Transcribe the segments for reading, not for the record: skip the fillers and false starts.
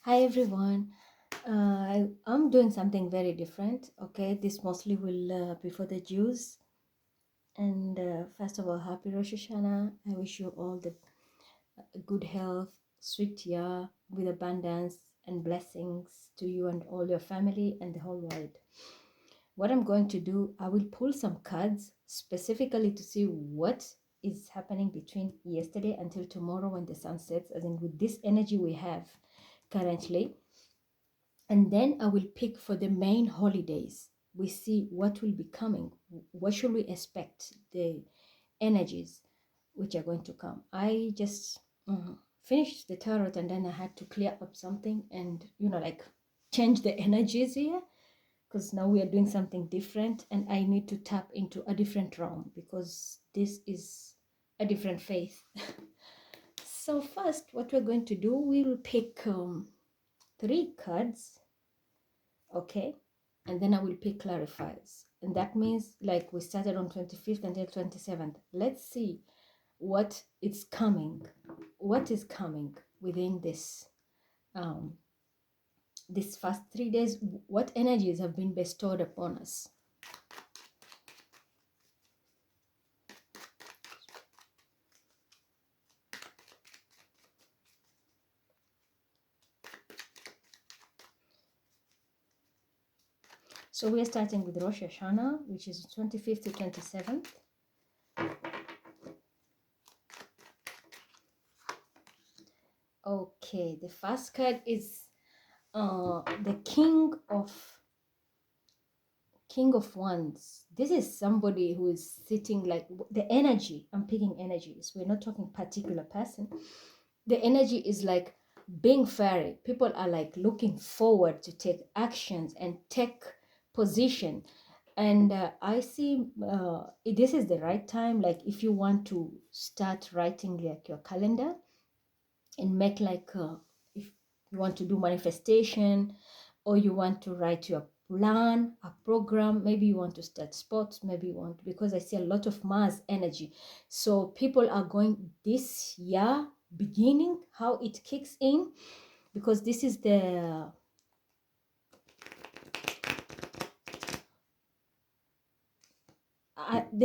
Hi everyone. I'm doing something very different. Okay, this mostly will be for the Jews. And first of all, happy Rosh Hashanah. I wish you all the good health, sweet year with abundance and blessings to you and all your family and the whole world. What I'm going to do, I will pull some cards specifically to see what is happening between yesterday until tomorrow when the sun sets, as in with this energy we have currently. And then I will pick for the main holidays. We see what will be coming. What should we expect? The energies which are going to come. I just finished the tarot and then I had to clear up something and, like change the energies here because now we are doing something different and I need to tap into a different realm because this is a different faith. So first, what we're going to do, we will pick 3 cards, okay, and then I will pick clarifiers, and that means like we started on 25th until 27th. Let's see what is coming within this first 3 days. What energies have been bestowed upon us? So we are starting with Rosh Hashanah, which is 25th to 27th. Okay, the first card is the King of Wands. This is somebody who is sitting, like the energy, I'm picking energies. We're not talking particular person. The energy is like being fairy. People are like looking forward to take actions and take position. And I see this is the right time. Like if you want to start writing like your calendar and make like if you want to do manifestation or you want to write your plan, a program, maybe you want to start sports, maybe you want, because I see a lot of Mars energy. So people are going this year beginning, how it kicks in, because this is the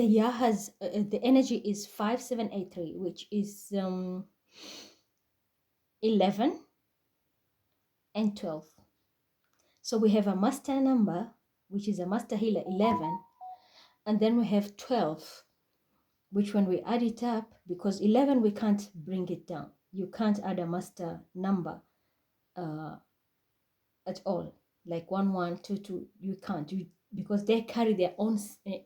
year has the energy is 5783, which is 11 and 12. So we have a master number, which is a master healer, 11, and then we have 12, which when we add it up, because 11 we can't bring it down, you can't add a master number at all, like 1 1 2 2, you can't, because they carry their own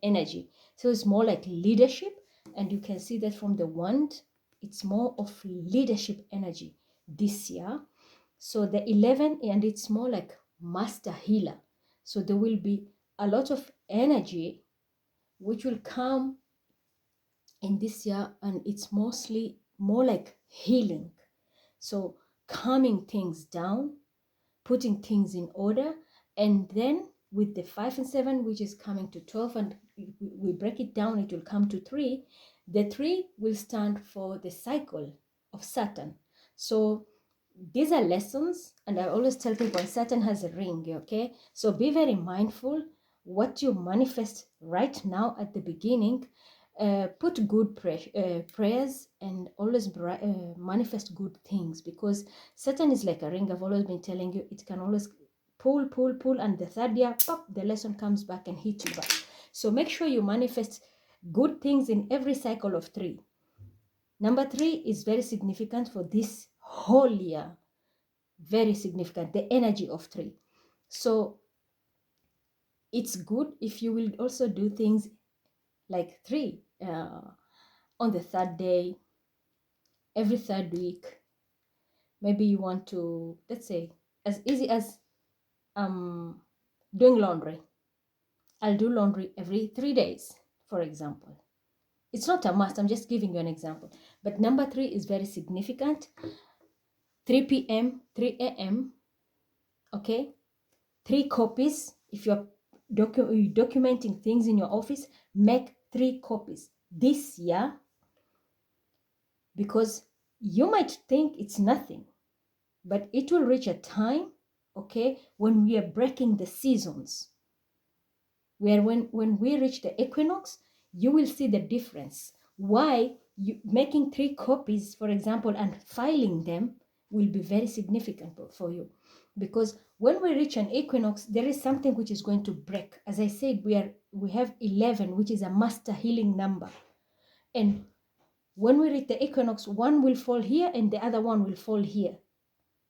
energy. So it's more like leadership, and you can see that from the wand, it's more of leadership energy this year. So the 11, and it's more like master healer. So there will be a lot of energy which will come in this year, and it's mostly more like healing. So calming things down, putting things in order, and then with the 5 and 7, which is coming to 12, and we break it down, it will come to 3. The 3 will stand for the cycle of Saturn. So these are lessons, and I always tell people Saturn has a ring, okay? So be very mindful what you manifest right now at the beginning. Put good prayers and always manifest good things, because Saturn is like a ring. I've always been telling you, it can always pull, and the third year, pop, the lesson comes back and hits you back. So make sure you manifest good things in every cycle of 3. Number 3 is very significant for this whole year. Very significant, the energy of 3. So it's good if you will also do things like 3 on the 3rd day, every 3rd week. Maybe you want to, let's say, as easy as doing laundry. I'll do laundry every 3 days, for example. It's not a must, I'm just giving you an example. But number 3 is very significant. 3 p.m., 3 a.m., okay? 3 copies. If you're documenting things in your office, make 3 copies this year, because you might think it's nothing, But it will reach a time, okay, when we are breaking the seasons. Where when we reach the equinox, you will see the difference. Why you making 3 copies, for example, and filing them will be very significant for you. Because when we reach an equinox, there is something which is going to break. As I said, we have 11, which is a master healing number. And when we reach the equinox, one will fall here and the other one will fall here.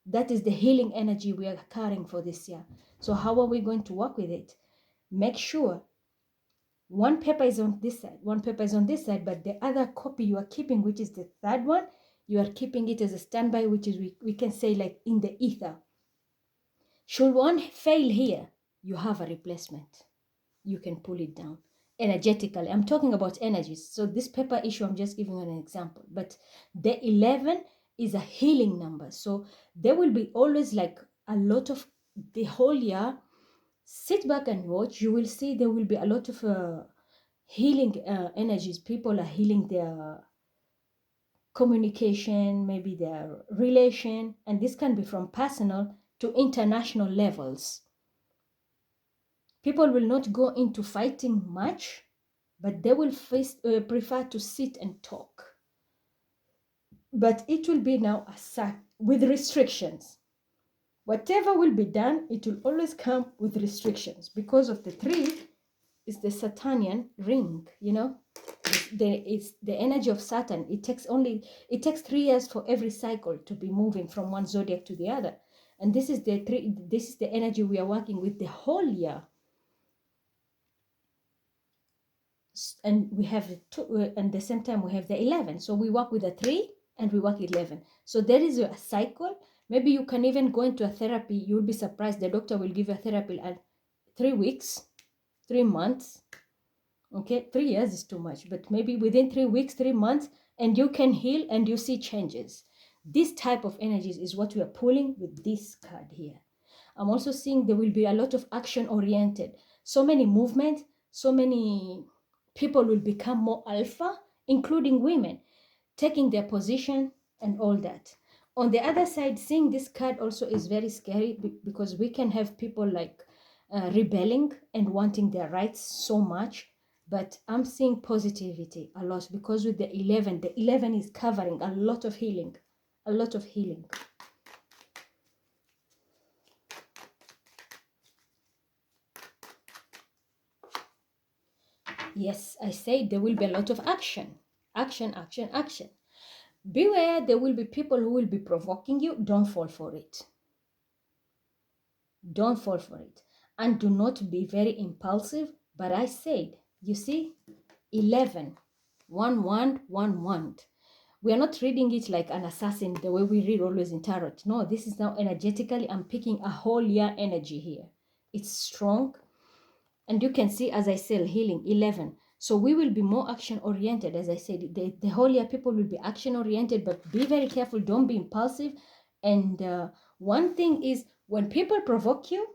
That is the healing energy we are carrying for this year. So how are we going to work with it? Make sure one paper is on this side, one paper is on this side, but the other copy you are keeping, which is the third one, you are keeping it as a standby, which is, we can say, like in the ether. Should one fail here, you have a replacement. You can pull it down energetically. I'm talking about energies. So this paper issue, I'm just giving you an example. But the 11 is a healing number. So there will be always like a lot of the whole year. Sit back and watch. You will see there will be a lot of healing energies. People are healing their communication, maybe their relation, and this can be from personal to international levels. People will not go into fighting much, but they will prefer to sit and talk. But it will be now with restrictions. Whatever will be done, it will always come with restrictions, because of the 3 is the Saturnian ring, you know. It's the energy of Saturn. It takes 3 years for every cycle to be moving from one zodiac to the other. And this is the energy we are working with the whole year. And we have and the same time we have the 11. So we work with a 3 and we work 11. So there is a cycle. Maybe you can even go into a therapy. You'll be surprised. The doctor will give you a therapy at 3 weeks, 3 months. Okay, 3 years is too much, but maybe within 3 weeks, 3 months, and you can heal and you see changes. This type of energies is what we are pulling with this card here. I'm also seeing there will be a lot of action oriented. So many movement, so many people will become more alpha, including women, taking their position and all that. On the other side, seeing this card also is very scary, because we can have people like rebelling and wanting their rights so much. But I'm seeing positivity a lot, because with the 11 is covering a lot of healing, a lot of healing. Yes, I say there will be a lot of action. Action, action, action. Beware, there will be people who will be provoking you. Don't fall for it. Don't fall for it. And do not be very impulsive. But I said, you see, 11, 1, 1, 1, 1. We are not reading it like an assassin, the way we read always in tarot. No, this is now energetically. I'm picking a whole year energy here. It's strong. And you can see, as I said, healing, 11. So we will be more action oriented. As I said, the whole year people will be action oriented, but be very careful. Don't be impulsive. And one thing is, when people provoke you,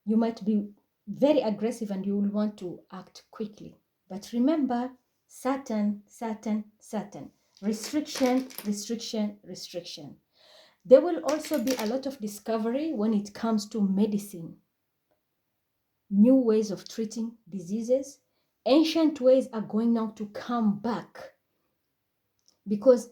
you might be very aggressive and you will want to act quickly. But remember, Saturn, Saturn, Saturn. Restriction, restriction, restriction. There will also be a lot of discovery when it comes to medicine. New ways of treating diseases. Ancient ways are going now to come back, because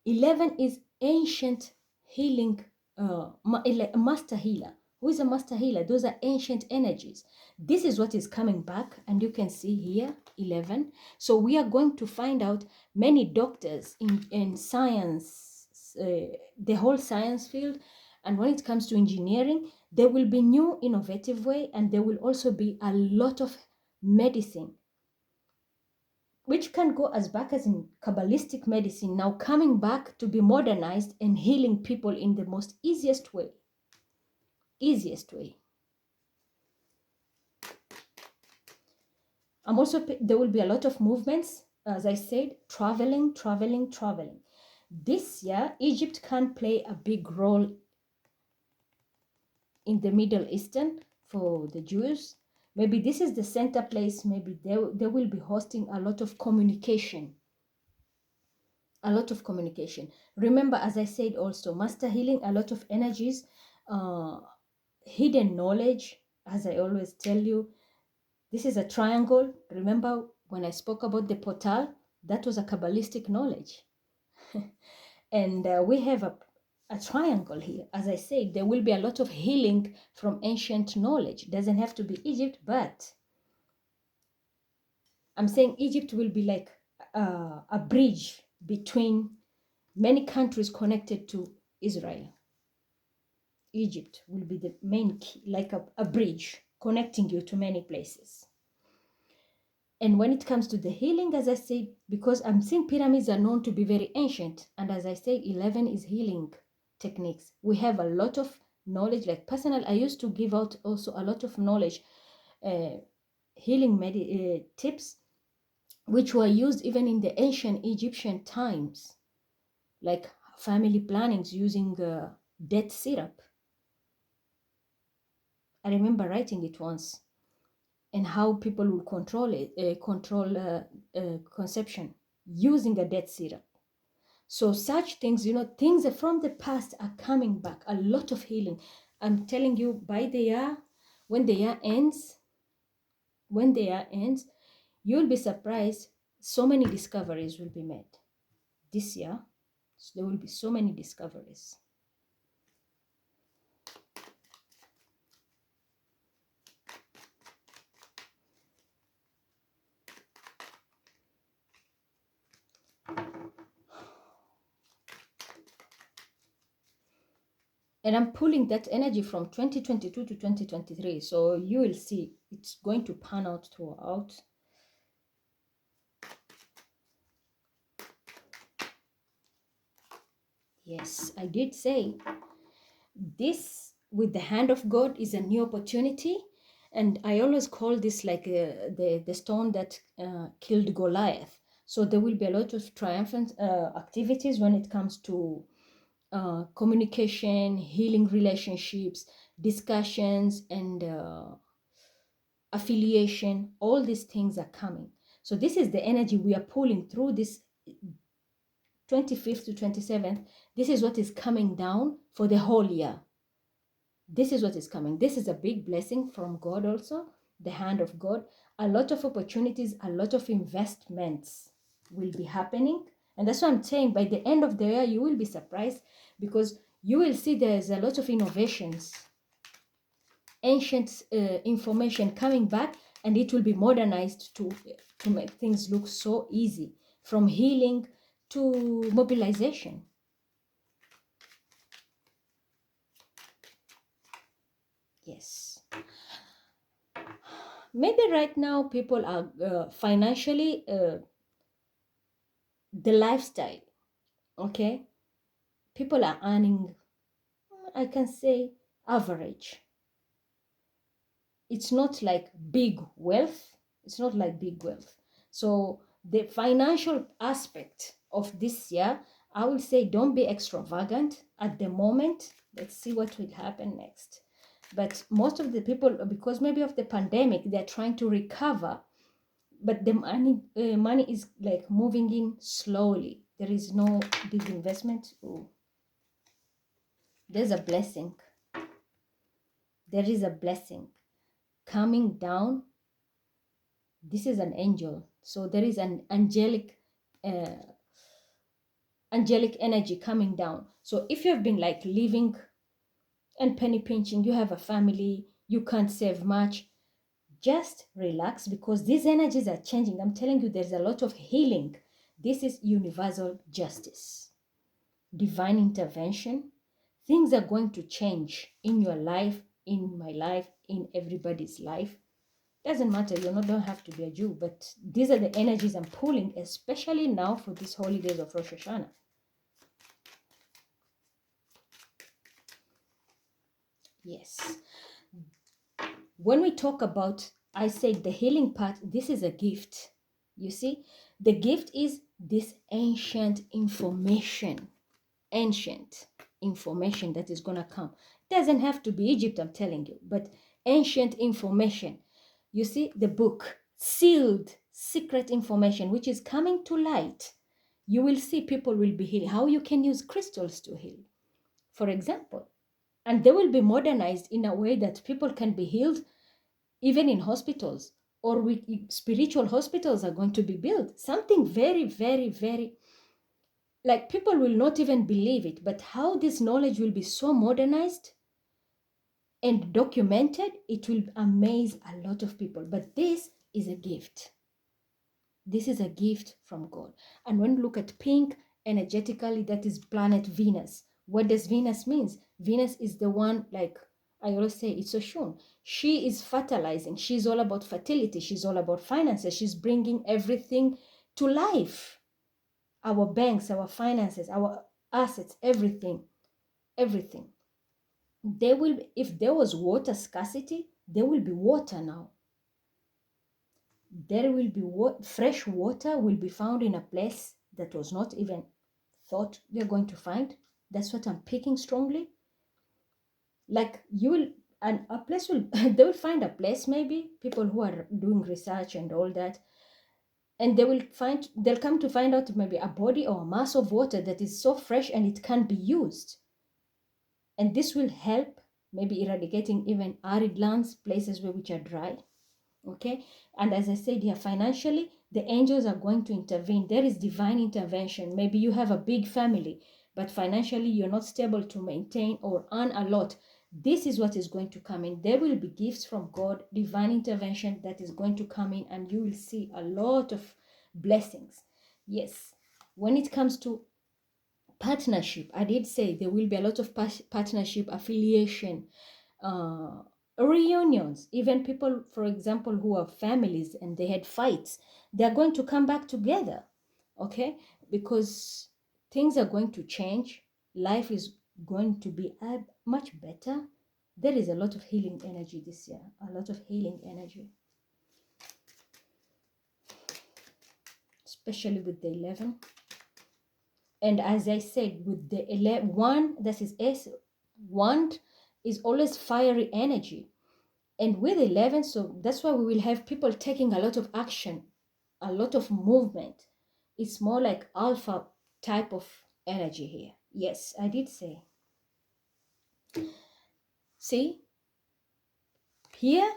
11 is ancient healing, like a master healer. Who is a master healer? Those are ancient energies. This is what is coming back, and you can see here 11. So we are going to find out many doctors in science, the whole science field. And when it comes to engineering, there will be new innovative way, and there will also be a lot of medicine, which can go as back as in Kabbalistic medicine, now coming back to be modernized and healing people in the most easiest way. Easiest way. There will be a lot of movements, as I said, traveling, traveling, traveling. This year, Egypt can play a big role in the Middle Eastern for the Jews. Maybe this is the center place. Maybe they will be hosting a lot of communication. a lot of communication. Remember, as I said also, master healing, a lot of energies, hidden knowledge, as I always tell you. This is a triangle. Remember when I spoke about the portal? That was a Kabbalistic knowledge. And we have a triangle here. As I said, there will be a lot of healing from ancient knowledge. Doesn't have to be Egypt, but I'm saying Egypt will be like a bridge between many countries connected to Israel. Egypt will be the main key, like a bridge connecting you to many places. And when it comes to the healing, as I said, because I'm seeing pyramids are known to be very ancient. And as I say, 11 is healing techniques. We have a lot of knowledge, like personal. I used to give out also a lot of knowledge, healing tips, which were used even in the ancient Egyptian times, like family plannings using death syrup. I remember writing it once, and how people will control conception using a death syrup. So such things, things from the past are coming back. A lot of healing. I'm telling you, by the year, when the year ends, you'll be surprised. So many discoveries will be made this year. So there will be so many discoveries. And I'm pulling that energy from 2022 to 2023. So you will see it's going to pan out throughout. Yes, I did say this with the hand of God is a new opportunity. And I always call this like the stone that killed Goliath. So there will be a lot of triumphant activities when it comes to communication, healing relationships, discussions, and affiliation. All these things are coming. So this is the energy we are pulling through this 25th to 27th. This is what is coming down for the whole year. This is what is coming. This is a big blessing from God also, the hand of God. A lot of opportunities, a lot of investments will be happening. And that's what I'm saying. By the end of the year, you will be surprised, because you will see there's a lot of innovations, ancient information coming back, and it will be modernized to make things look so easy, from healing to mobilization. Yes. Maybe right now people are financially, the lifestyle, okay? People are earning, I can say, average. It's not like big wealth. It's not like big wealth. So the financial aspect of this year, I will say, don't be extravagant at the moment. Let's see what will happen next. But most of the people, because maybe of the pandemic, they're trying to recover, but the money is like moving in slowly. There is no big investment. Ooh. There's a blessing. There is a blessing coming down. This is an angel. So there is an angelic energy coming down. So if you have been like living and penny pinching, you have a family, you can't save much, just relax, because these energies are changing. I'm telling you, there's a lot of healing. This is universal justice, divine intervention. Things are going to change in your life, in my life, in everybody's life. Doesn't matter, don't have to be a Jew, but these are the energies I'm pulling, especially now for these holidays of Rosh Hashanah. Yes. When we talk about, I said the healing part, this is a gift. You see, the gift is this ancient information that is going to come. It doesn't have to be Egypt, I'm telling you, but ancient information. You see, the book, sealed, secret information, which is coming to light. you will see people will be healed. How you can use crystals to heal, for example. And they will be modernized in a way that people can be healed even in hospitals, or spiritual hospitals are going to be built. Something very, very, very, like people will not even believe it, but how this knowledge will be so modernized and documented, it will amaze a lot of people. But this is a gift. This is a gift from God. And when you look at pink, energetically, that is planet Venus. What does Venus means? Venus is the one, like I always say, it's a Shun. She is fertilizing. She's all about fertility. She's all about finances. She's bringing everything to life. Our banks, our finances, our assets, everything, everything. There will, if there was water scarcity, there will be water now. There will be fresh water will be found in a place that was not even thought they're going to find. That's what I'm picking strongly. Like you will, and a place will, they will find a place, maybe people who are doing research and all that, and they'll come to find out maybe a body or a mass of water that is so fresh and it can be used. And this will help maybe eradicating even arid lands, places which are dry. Okay, and as I said here, financially, the angels are going to intervene. There is divine intervention. Maybe you have a big family, but financially you're not stable to maintain or earn a lot. This is what is going to come in. There will be gifts from God, divine intervention that is going to come in, and you will see a lot of blessings. Yes, when it comes to partnership, I did say there will be a lot of partnership, affiliation, reunions. Even people, for example, who have families and they had fights, they're going to come back together. Okay, because things are going to change. Life is going to be much better. There is a lot of healing energy this year, a lot of healing energy, especially with the 11. And as I said, with the 1, that is S1, is always fiery energy. And with 11, so that's why we will have people taking a lot of action, a lot of movement. It's more like alpha type of energy here. Yes, I did say. See, here,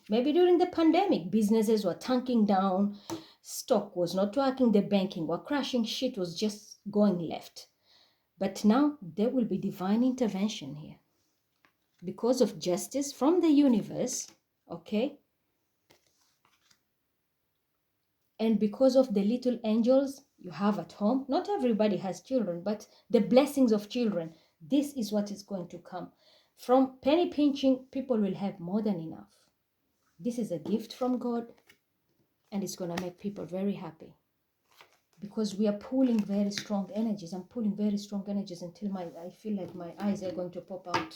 maybe during the pandemic, businesses were tanking down, stock was not working, the banking were crashing, shit was just going left. But now there will be divine intervention here because of justice from the universe, okay? And because of the little angels you have at home. Not everybody has children, but the blessings of children, this is what is going to come. From penny pinching, people will have more than enough. This is a gift from God, and it's going to make people very happy. Because we are pulling very strong energies. I'm pulling very strong energies until I feel like my eyes are going to pop out.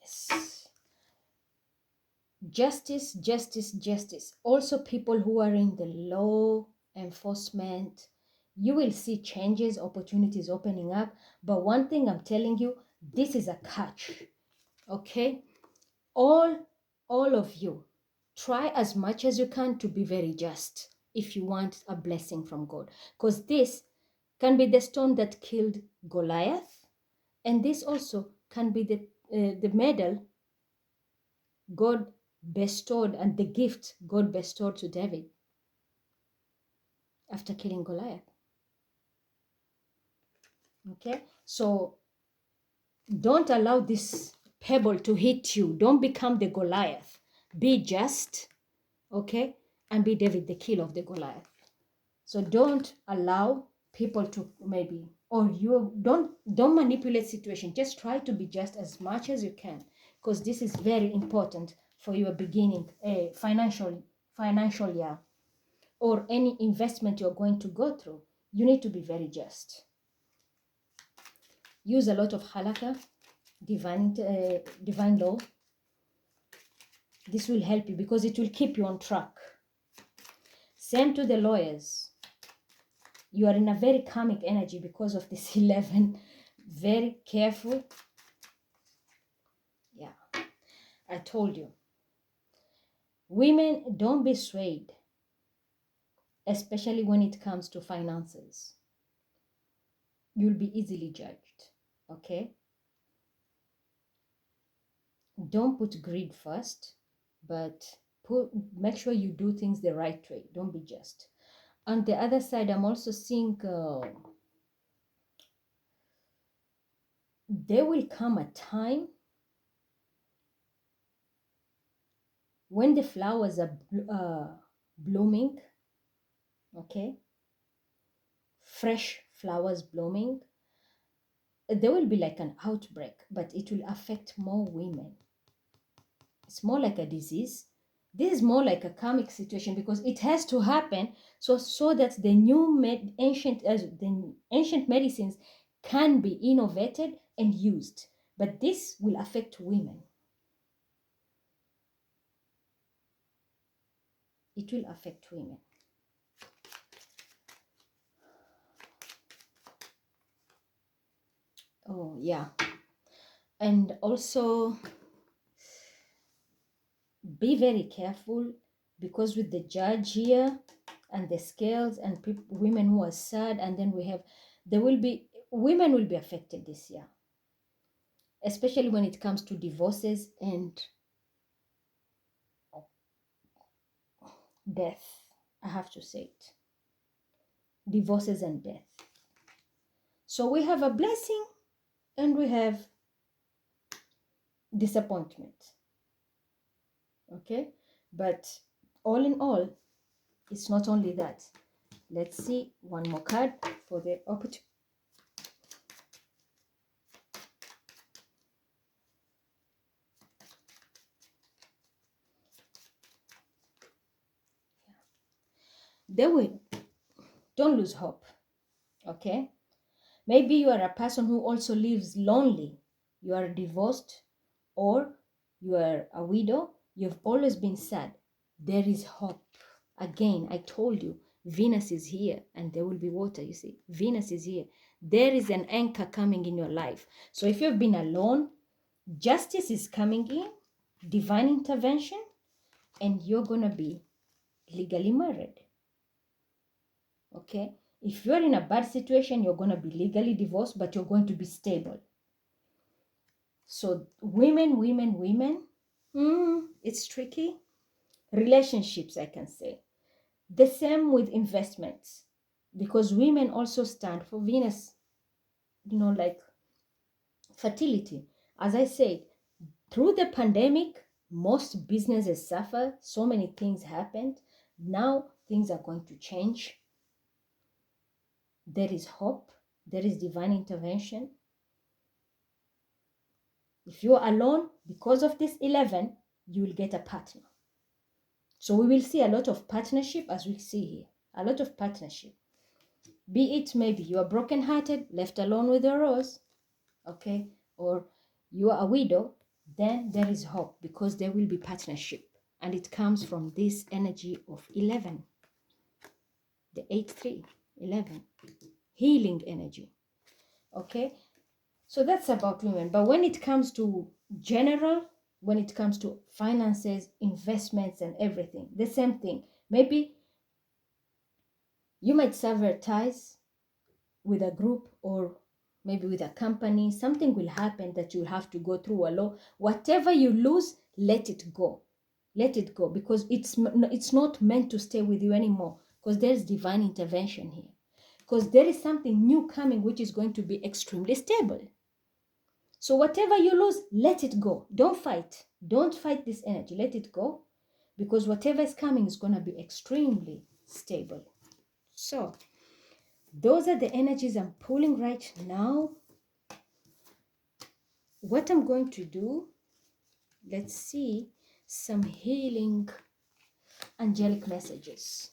Yes. Justice, justice, justice. Also, people who are in the law enforcement, you will see changes, opportunities opening up. But one thing I'm telling you, this is a catch. Okay? All of you, try as much as you can to be very just if you want a blessing from God. Because this can be the stone that killed Goliath. And this also can be the medal God bestowed and the gift God bestowed to David after killing Goliath. Okay, so don't allow this pebble to hit you. Don't become the Goliath. Be just, okay, and be David, the killer of the Goliath. So don't allow people to maybe, or you don't manipulate situation. Just try to be just as much as you can, because this is very important for your beginning financial year, or any investment you're going to go through. You need to be very just. Use a lot of halakha, divine law. This will help you because it will keep you on track. Same to the lawyers. You are in a very karmic energy because of this 11. Very careful. Yeah, I told you. Women, don't be swayed, especially when it comes to finances. You'll be easily judged, okay? Don't put greed first, but make sure you do things the right way. Don't be just. On the other side, I'm also seeing there will come a time when the flowers are blooming, okay? Fresh flowers blooming. There will be like an outbreak, but it will affect more women. It's more like a disease. This is more like a karmic situation because it has to happen so that the ancient medicines can be innovated and used. But this will affect women. It will affect women. Oh, yeah. And also be very careful because with the judge here and the scales and women who are sad, and then women will be affected this year, especially when it comes to divorces and death. I have to say it. Divorces and death. So we have a blessing and we have disappointment. Okay? But all in all, it's not only that. Let's see one more card for the opportunity. They will. Don't lose hope. Okay? Maybe you are a person who also lives lonely. You are divorced or you are a widow. You've always been sad. There is hope. Again, I told you, Venus is here and there will be water, you see. Venus is here. There is an anchor coming in your life. So if you've been alone, justice is coming in, divine intervention, and you're going to be legally married. Okay? If you're in a bad situation, you're going to be legally divorced, but you're going to be stable. So women, it's tricky. Relationships, I can say. The same with investments, because women also stand for Venus, like fertility. As I said, through the pandemic, most businesses suffer. So many things happened. Now things are going to change. There is hope. There is divine intervention. If you're alone, because of this 11, you will get a partner. So we will see a lot of partnership, as we see here. A lot of partnership. Be it maybe you are brokenhearted, left alone with a rose, okay? Or you are a widow, then there is hope because there will be partnership. And it comes from this energy of 11. The 8-3, 11. Healing energy, okay? So that's about women. But when it comes to general, when it comes to finances, investments, and everything, the same thing. Maybe you might sever ties with a group or maybe with a company. Something will happen that you'll have to go through a law. Whatever you lose, let it go. Let it go because it's not meant to stay with you anymore because there's divine intervention here. Because there is something new coming which is going to be extremely stable. So whatever you lose, let it go. Don't fight. Don't fight this energy. Let it go because whatever is coming is going to be extremely stable. So those are the energies I'm pulling right now. What I'm going to do, let's see some healing angelic messages.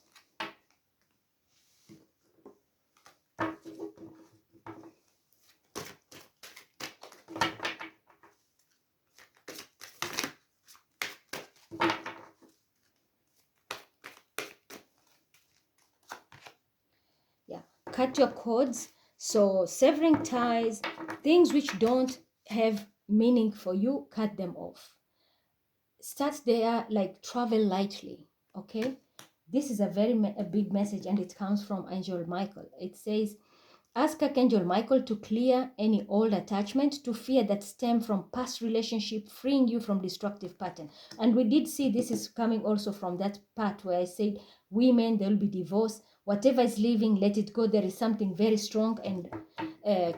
Yeah, cut your cords. So severing ties, things which don't have meaning for you, cut them off. start there, like travel lightly. Okay, this is a a big message, and it comes from Angel Michael. It says, ask Archangel Michael to clear any old attachment to fear that stem from past relationship, freeing you from destructive pattern. And we did see this is coming also from that part where I said, women, there will be divorce. Whatever is living, let it go. There is something very strong and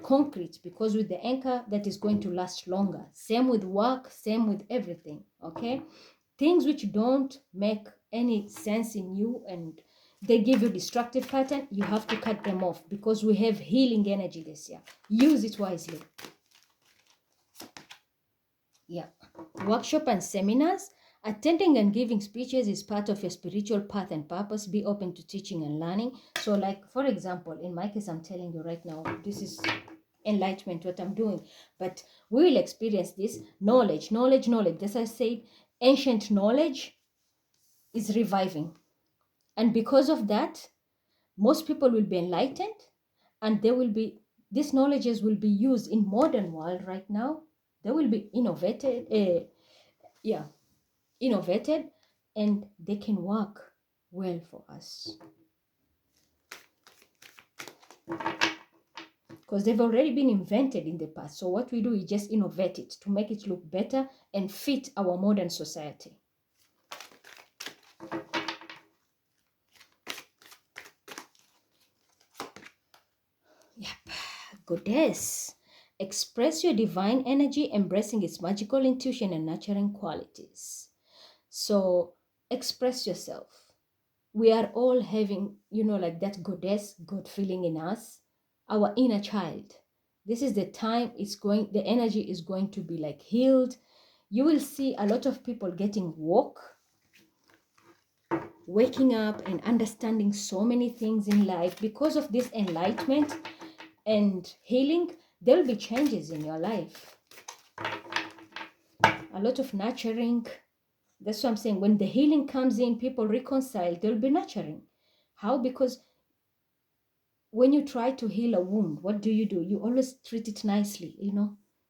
concrete, because with the anchor, that is going to last longer. Same with work, same with everything. Okay, things which don't make any sense in you and they give you destructive pattern, you have to cut them off, because we have healing energy this year. Use it wisely. Yeah. Workshop and seminars. Attending and giving speeches is part of your spiritual path and purpose. Be open to teaching and learning. So, like, for example, in my case, I'm telling you right now, this is enlightenment, what I'm doing. But we will experience this knowledge. As I said, ancient knowledge is reviving. And because of that, most people will be enlightened, and there will be, these knowledges will be used in modern world right now. They will be innovated, innovated, and they can work well for us, because they've already been invented in the past. So what we do is just innovate it to make it look better and fit our modern society. Yep. Goddess. Express your divine energy, embracing its magical intuition and nurturing qualities. So express yourself. We are all having, like that goddess, God feeling in us, our inner child. This is the time the energy is going to be like healed. You will see a lot of people getting waking up and understanding so many things in life because of this enlightenment and healing. There will be changes in your life. A lot of nurturing. That's what I'm saying. When the healing comes in, people reconcile, there'll be nurturing. How? Because when you try to heal a wound, what do? You always treat it nicely,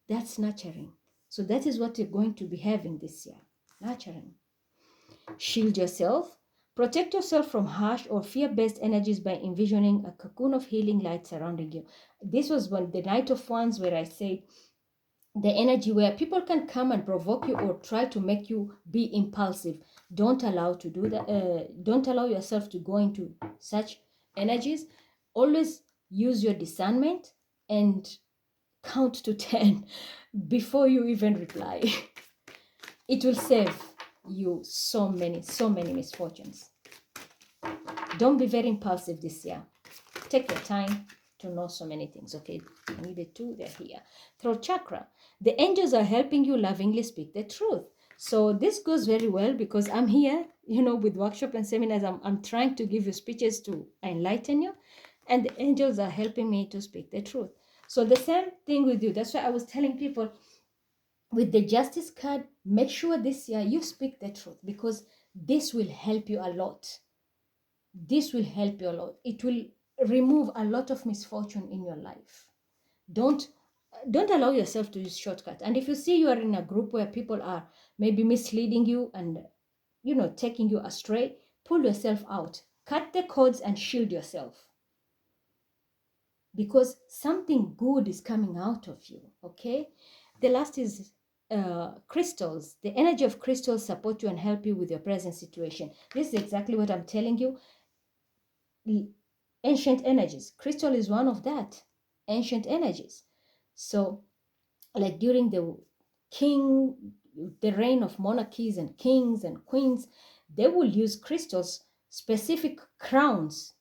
That's nurturing. So that is what you're going to be having this year. Nurturing. Shield yourself. Protect yourself from harsh or fear-based energies by envisioning a cocoon of healing light surrounding you. This was when the Night of Wands, where I said the energy where people can come and provoke you or try to make you be impulsive. Don't allow to do that. Don't allow yourself to go into such energies. Always use your discernment and count to 10 before you even reply. It will save you so many misfortunes. Don't be very impulsive this year. Take your time to know so many things. Okay, I needed two, they're here. Throat chakra. The angels are helping you lovingly speak the truth. So this goes very well because I'm here, with workshop and seminars. I'm trying to give you speeches to enlighten you, and the angels are helping me to speak the truth. So the same thing with you. That's why I was telling people with the justice card, make sure this year you speak the truth, because this will help you a lot. This will help you a lot. It will remove a lot of misfortune in your life. Don't allow yourself to use shortcut. And if you see you are in a group where people are maybe misleading you and taking you astray, pull yourself out. Cut the cords and shield yourself, because something good is coming out of you. Okay, the last is crystals. The energy of crystals support you and help you with your present situation. This is exactly what I'm telling you. Ancient energies. Crystal is one of that. Ancient energies. So, like during the reign of monarchies and kings and queens, they will use crystals, specific crowns.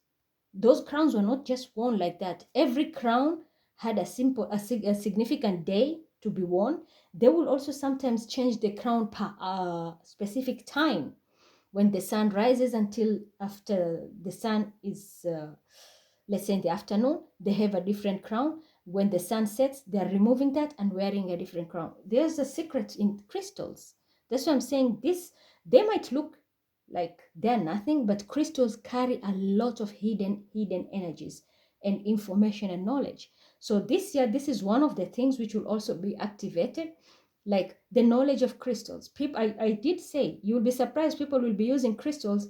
Those crowns were not just worn like that. Every crown had a significant day to be worn. They will also sometimes change the crown per specific time. When the sun rises until after the sun is, let's say in the afternoon, they have a different crown. When the sun sets, they're removing that and wearing a different crown. There's a secret in crystals. That's why I'm saying this. They might look like they're nothing, but crystals carry a lot of hidden energies and information and knowledge. So this year, this is one of the things which will also be activated. like the knowledge of crystals. People, I did say, you will be surprised, people will be using crystals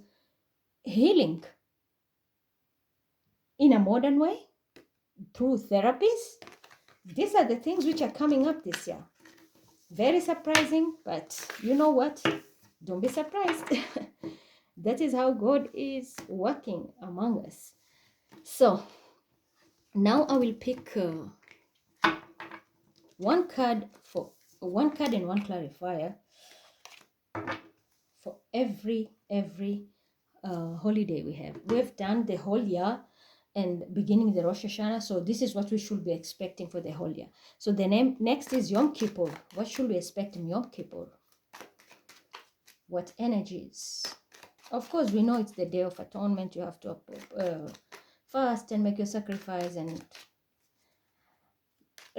healing in a modern way through therapies. These are the things which are coming up this year. Very surprising, but you know what? Don't be surprised. That is how God is working among us. So now I will pick one card and one clarifier for every holiday we have. We've done the whole year and beginning the Rosh Hashanah, so this is what we should be expecting for the whole year. So the name next is Yom Kippur. What should we expect in Yom Kippur? What energies? Of course, we know it's the Day of Atonement. You have to fast and make your sacrifice and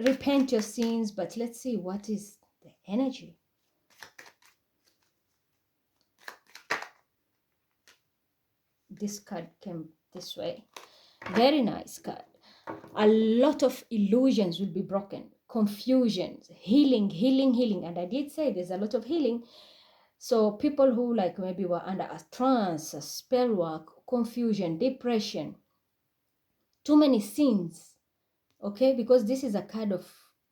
repent your sins. But let's see, what is the energy? This card came this way. Very nice card. A lot of illusions will be broken. Confusions, healing. And I did say there's a lot of healing. So people who like maybe were under a trance, a spell work, confusion, depression, too many sins, okay? Because this is a card of,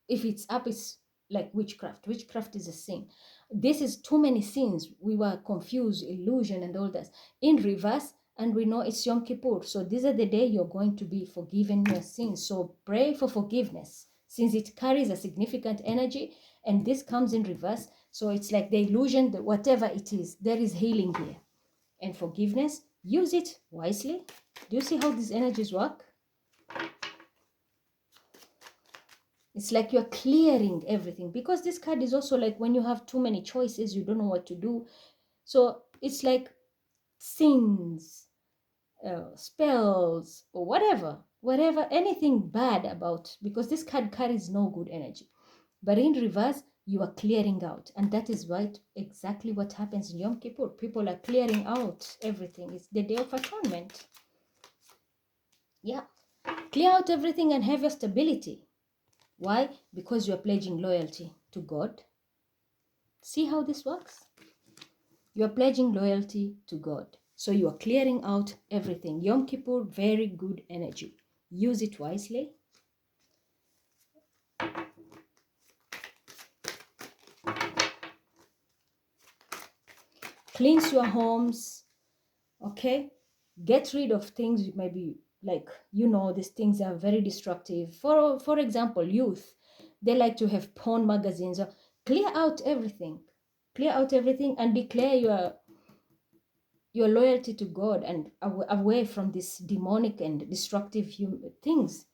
if it's up, it's like witchcraft. Witchcraft is a sin. This is too many sins. We were confused, illusion and all that. In reverse, and we know it's Yom Kippur. So these are the day you're going to be forgiven your sins. So pray for forgiveness since it carries a significant energy and this comes in reverse. So it's like the illusion, that whatever it is, there is healing here. And forgiveness, use it wisely. Do you see how these energies work? It's like you're clearing everything, because this card is also like when you have too many choices, you don't know what to do. So it's like sins, spells, or whatever, anything bad about, because this card carries no good energy. But in reverse, you are clearing out. And that is exactly what happens in Yom Kippur. People are clearing out everything. It's the Day of Atonement. Yeah. Clear out everything and have your stability. Why? Because you are pledging loyalty to God. See how this works? You are pledging loyalty to God. So you are clearing out everything. Yom Kippur, very good energy. Use it wisely. Cleanse your homes. Okay? Get rid of things maybe like, these things are very destructive. For example, youth, they like to have porn magazines. Clear out everything. Clear out everything and declare your loyalty to God and away from these demonic and destructive things,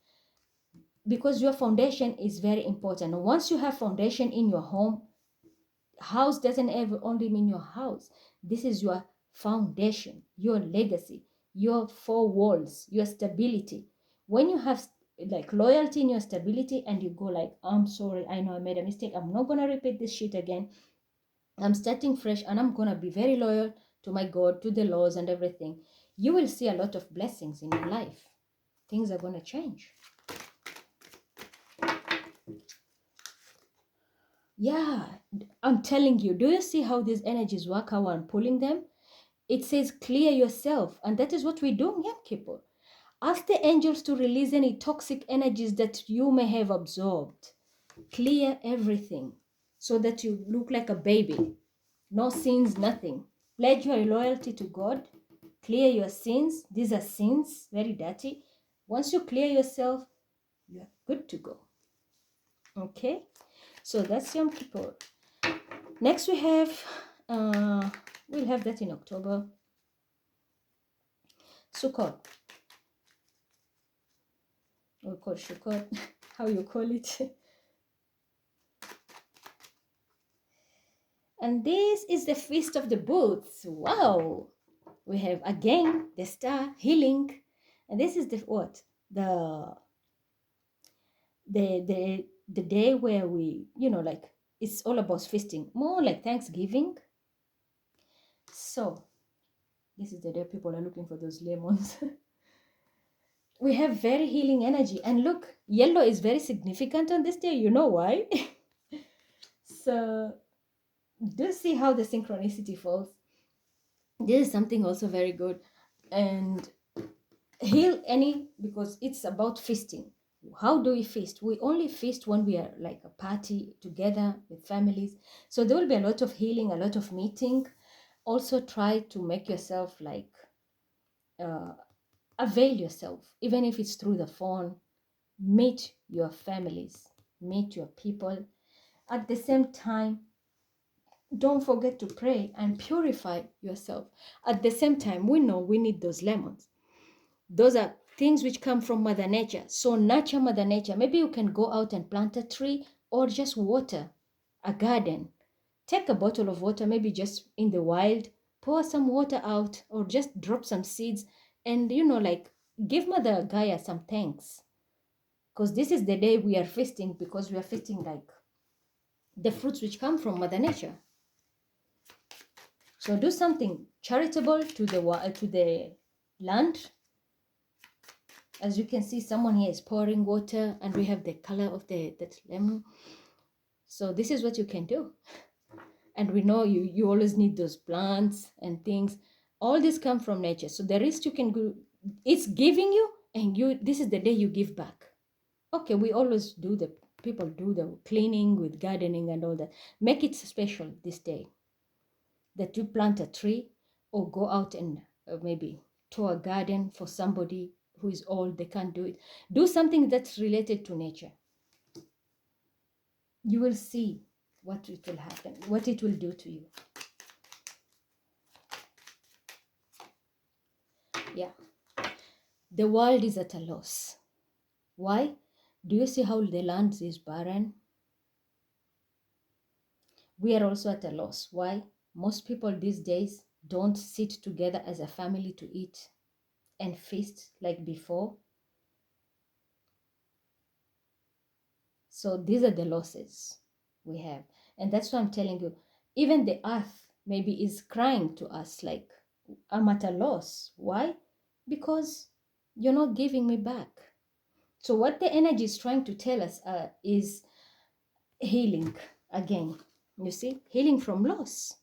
because your foundation is very important. Once you have foundation in your home, house doesn't ever only mean your house. This is your foundation, your legacy, your four walls, your stability. When you have like loyalty in your stability and you go like, I'm sorry, I know I made a mistake, I'm not going to repeat this shit again, I'm starting fresh and I'm going to be very loyal to my God, to the laws and everything, you will see a lot of blessings in your life. Things are going to change. Yeah, I'm telling you, do you see how these energies work, how I'm pulling them? It says clear yourself, and that is what we do in Yom Kippur. Ask the angels to release any toxic energies that you may have absorbed. Clear everything so that you look like a baby. No sins, nothing. Pledge your loyalty to God. Clear your sins. These are sins, very dirty. Once you clear yourself, you're good to go. Okay? So that's Yom Kippur. Next we have, we'll have that in October, Sukkot. We call Sukkot, how you call it. And this is the Feast of the Booths. Wow! We have again the star healing, and this is the what? The day where we, like it's all about feasting, more like Thanksgiving. So this is the day people are looking for those lemons. We have very healing energy, and look, yellow is very significant on this day. You know why? So do you see how the synchronicity falls? This is something also very good. And heal any, because it's about feasting. How do we feast? We only feast when we are like a party together with families. So there will be a lot of healing, a lot of meeting. Also try to make yourself like uh, avail yourself, even if it's through the phone. Meet your families, meet your people. At the same time, don't forget to pray and purify yourself. At the same time, we know we need those lemons. Those are things which come from Mother Nature. So nurture Mother Nature. Maybe you can go out and plant a tree or just water a garden. Take a bottle of water, maybe just in the wild, pour some water out or just drop some seeds and, like give Mother Gaia some thanks. Because this is the day we are feasting, because we are feasting like the fruits which come from Mother Nature. So do something charitable to the land. As you can see, someone here is pouring water and we have the color of that lemon. So this is what you can do. And we know you always need those plants and things. All this come from nature. So the rest you can go, it's giving you, and this is the day you give back. Okay, we always people do the cleaning with gardening and all that. Make it special this day, that you plant a tree or go out and maybe to a garden for somebody who is old, they can't do it. Do something that's related to nature. You will see what it will happen, what it will do to you. Yeah. The world is at a loss. Why? Do you see how the land is barren? We are also at a loss. Why? Most people these days don't sit together as a family to eat and feast like before. So these are the losses we have. And that's why I'm telling you, even the earth maybe is crying to us like, I'm at a loss. Why? Because you're not giving me back. So what the energy is trying to tell us is healing again. You see, healing from loss.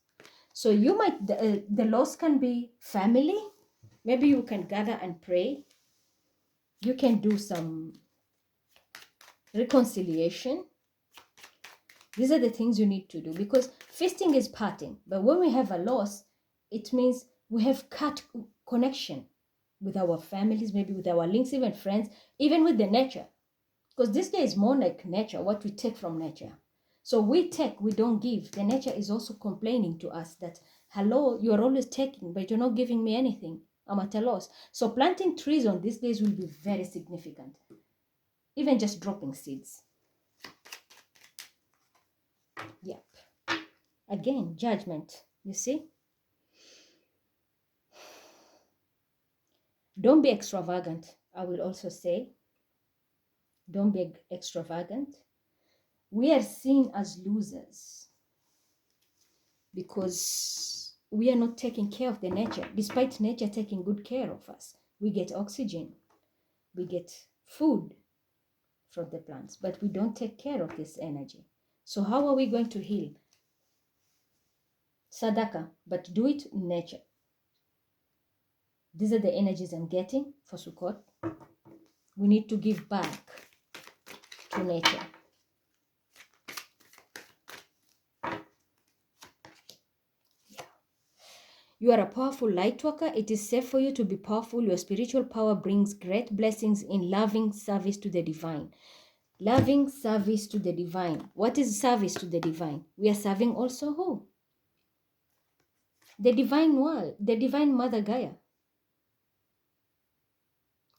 So you might, the loss can be family. Maybe you can gather and pray. You can do some reconciliation. These are the things you need to do, because feasting is parting. But when we have a loss, it means we have cut connection with our families, maybe with our links, even friends, even with the nature. Because this day is more like nature, what we take from nature. So we take, we don't give. The nature is also complaining to us that, hello, you're always taking, but you're not giving me anything. I'm at a loss. So planting trees on these days will be very significant. Even just dropping seeds. Yep. Again, judgment, you see? Don't be extravagant, I will also say. Don't be extravagant. We are seen as losers because we are not taking care of the nature. Despite nature taking good care of us, we get oxygen, we get food from the plants, but we don't take care of this energy. So how are we going to heal? Sadaka, but do it in nature. These are the energies I'm getting for Sukkot. We need to give back to nature. You are a powerful light worker. It is safe for you to be powerful. Your spiritual power brings great blessings in loving service to the divine. Loving service to the divine. What is service to the divine? We are serving also who? The divine world, the divine Mother Gaia.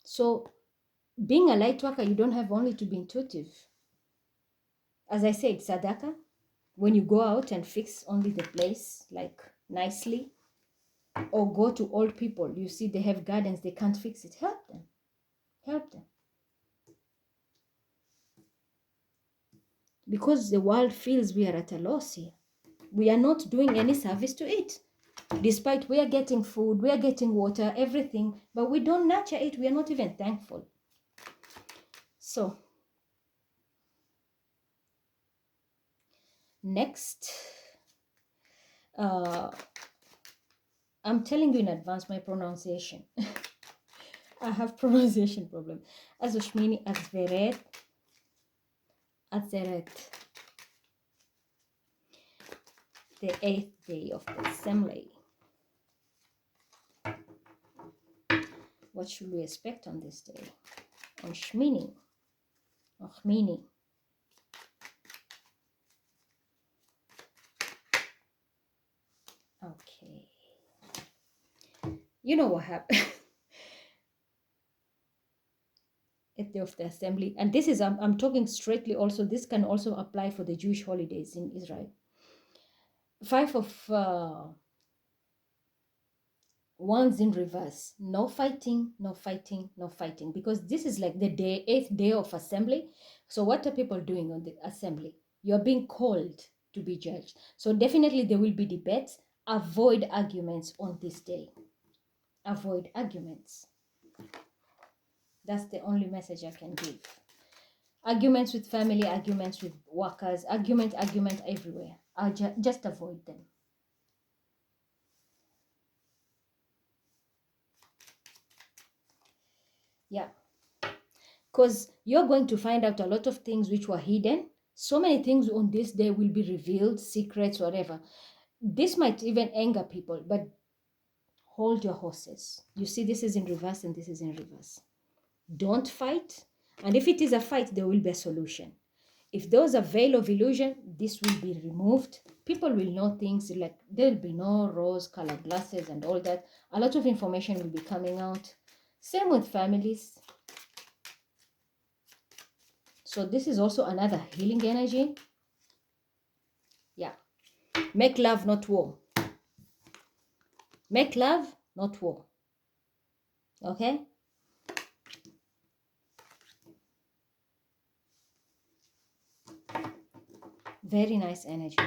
So being a light worker, you don't have only to be intuitive. As I said, Sadaka, when you go out and fix only the place like nicely, or go to old people, you see they have gardens, they can't fix it, help them. Help them. Because the world feels we are at a loss here. We are not doing any service to it. Despite we are getting food, we are getting water, everything, but we don't nurture it. We are not even thankful. So, Next, I'm telling you in advance my pronunciation. I have pronunciation problem. Also Shmini Atzeret, the 8th day of the assembly. What should we expect on this day? On Shmini, or Shmini. Okay. You know what happened? 8th day of the assembly. And this is, I'm talking straightly also, this can also apply for the Jewish holidays in Israel. 5 of wands in reverse. No fighting, no fighting, no fighting. Because this is like the 8th day of assembly. So what are people doing on the assembly? You're being called to be judged. So definitely there will be debates. Avoid arguments on this day. Avoid arguments. That's the only message I can give. Arguments with family, arguments with workers, argument everywhere. Just avoid them. Yeah. Because you're going to find out a lot of things which were hidden. So many things on this day will be revealed, secrets, whatever. This might even anger people, but hold your horses. You see, this is in reverse and this is in reverse. Don't fight. And if it is a fight, there will be a solution. If there was a veil of illusion, this will be removed. People will know things like there'll be no rose-colored glasses and all that. A lot of information will be coming out. Same with families. So this is also another healing energy. Yeah. Make love, not war. Make love, not war. Okay? Very nice energy.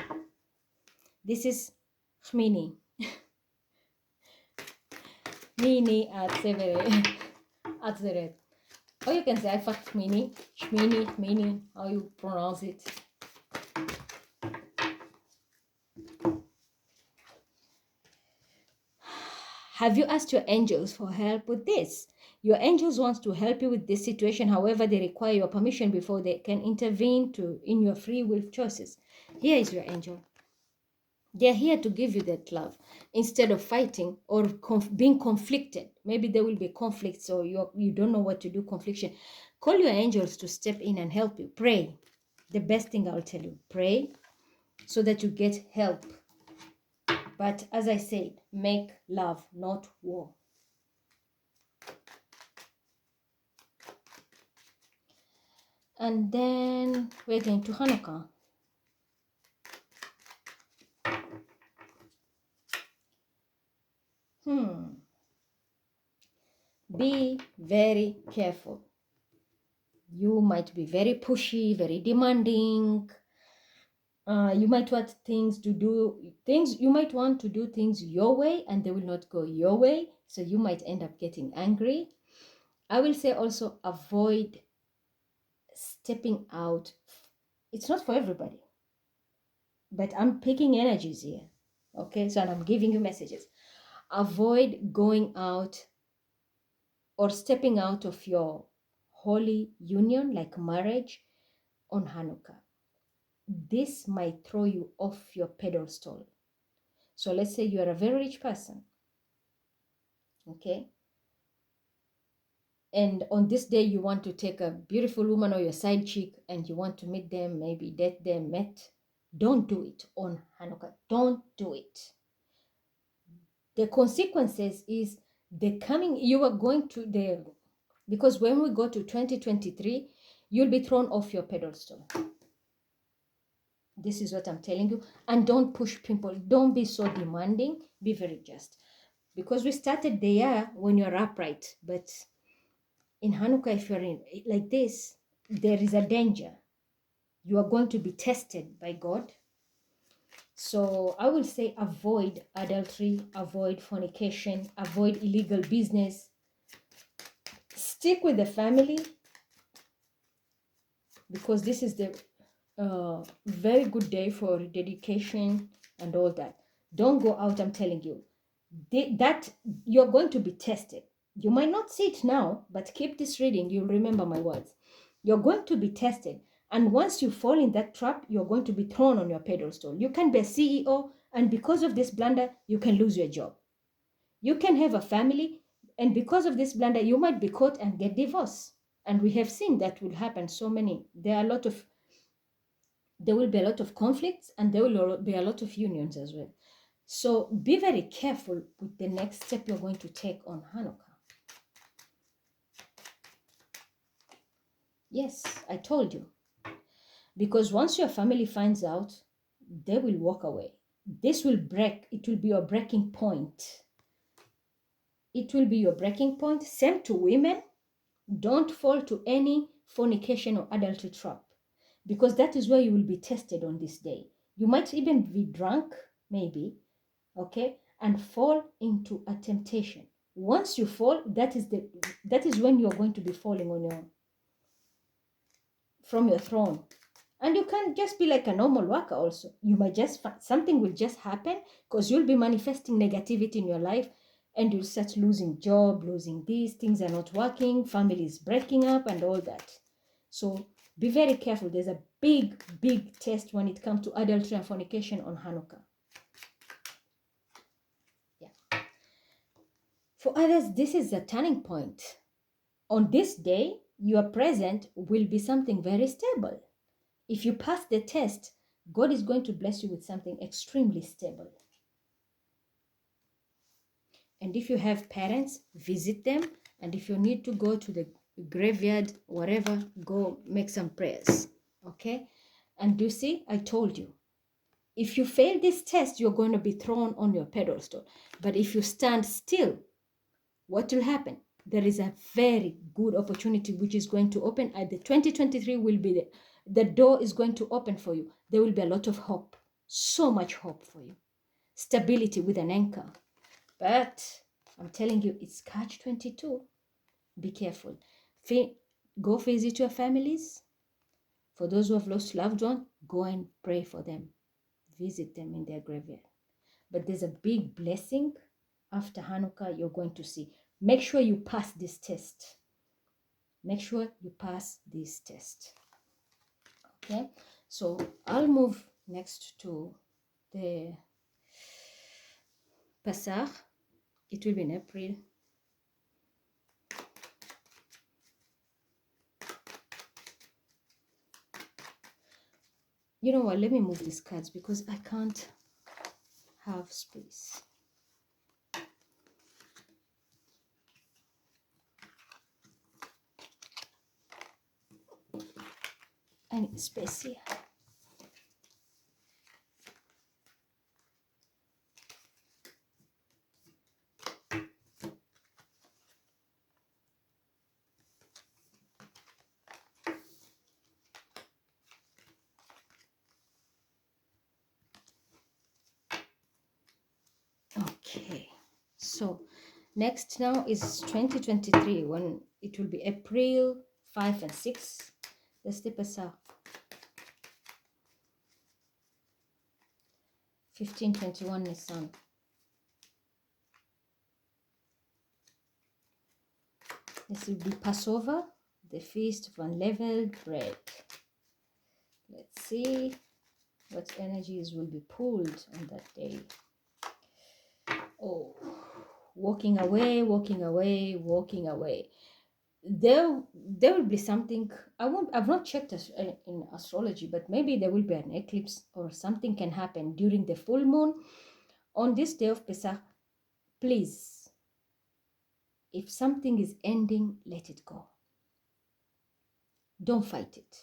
This is Shmini. Mini at Atzeret. Or you can say I fucked Shmini. Shmini, how you pronounce it. Have you asked your angels for help with this? Your angels want to help you with this situation. However, they require your permission before they can intervene in your free will choices. Here is your angel. They're here to give you that love instead of fighting or being conflicted. Maybe there will be conflicts or you don't know what to do, confliction. Call your angels to step in and help you. Pray. The best thing I'll tell you. Pray so that you get help. But as I said, make love, not war. And then we're going to Hanukkah. Be very careful. You might be very pushy, very demanding. You might want you might want to do things your way and they will not go your way. So you might end up getting angry. I will say also avoid stepping out. It's not for everybody, but I'm picking energies here. Okay, so I'm giving you messages. Avoid going out or stepping out of your holy union like marriage on Hanukkah. This might throw you off your pedestal. So let's say you are a very rich person, okay? And on this day, you want to take a beautiful woman or your side chick and you want to meet them, maybe date them, don't do it on Hanukkah. Don't do it. The consequences is you are going to because when we go to 2023, you'll be thrown off your pedestal. This is what I'm telling you. And don't push people. Don't be so demanding. Be very just. Because we started the year when you're upright. But in Hanukkah, if you're in like this, there is a danger. You are going to be tested by God. So I will say avoid adultery, avoid fornication, avoid illegal business. Stick with the family. Because this is very good day for dedication and all that. Don't go out, I'm telling you. That you're going to be tested. You might not see it now, but keep this reading. You'll remember my words. You're going to be tested. And once you fall in that trap, you're going to be thrown on your pedestal. You can be a CEO, and because of this blunder, you can lose your job. You can have a family, and because of this blunder, you might be caught and get divorced. And we have seen that will happen so many. There will be a lot of conflicts, and there will be a lot of unions as well. So be very careful with the next step you're going to take on Hanukkah. Yes, I told you. Because once your family finds out, they will walk away. This will it will be your breaking point. It will be your breaking point. Same to women. Don't fall to any fornication or adultery trap, because that is where you will be tested on this day. You might even be drunk, maybe, okay, and fall into a temptation. Once you fall, that is when you're going to be falling from your throne. And you can't just be like a normal worker also. You might just something will just happen, because you'll be manifesting negativity in your life, and you'll start losing job, losing these things are not working, families breaking up and all that. So be very careful. There's a big test when it comes to adultery and fornication on Hanukkah. Yeah. For others, this is a turning point. On this day, your present will be something very stable. If you pass the test, God is going to bless you with something extremely stable. And if you have parents, visit them. And if you need to go to the graveyard, whatever, go make some prayers. Okay? And you see, I told you, if you fail this test, you're going to be thrown on your pedestal. But if you stand still, what will happen? There is a very good opportunity which is going to open. At the 2023 will be the door is going to open for you. There will be a lot of hope, so much hope for you. Stability with an anchor. But I'm telling you, it's catch 22. Be careful. Go visit your families. For those who have lost loved ones, go and pray for them. Visit them in their graveyard. But there's a big blessing after Hanukkah you're going to see. Make sure you pass this test. Make sure you pass this test. Okay, so I'll move next to the Pesach. It will be in April. You know what? Let me move these cards because I can't have space. I need space here. Okay, so next now is 2023 when it will be April 5 and 6. That's the Pesach. 1521 Nisan. This will be Passover, the feast of unleavened bread. Let's see what energies will be pulled on that day. Oh, walking away, walking away, walking away. There will be something. I've not checked in astrology, but maybe there will be an eclipse or something can happen during the full moon on this day of Pesach. Please, if something is ending, let it go. Don't fight it.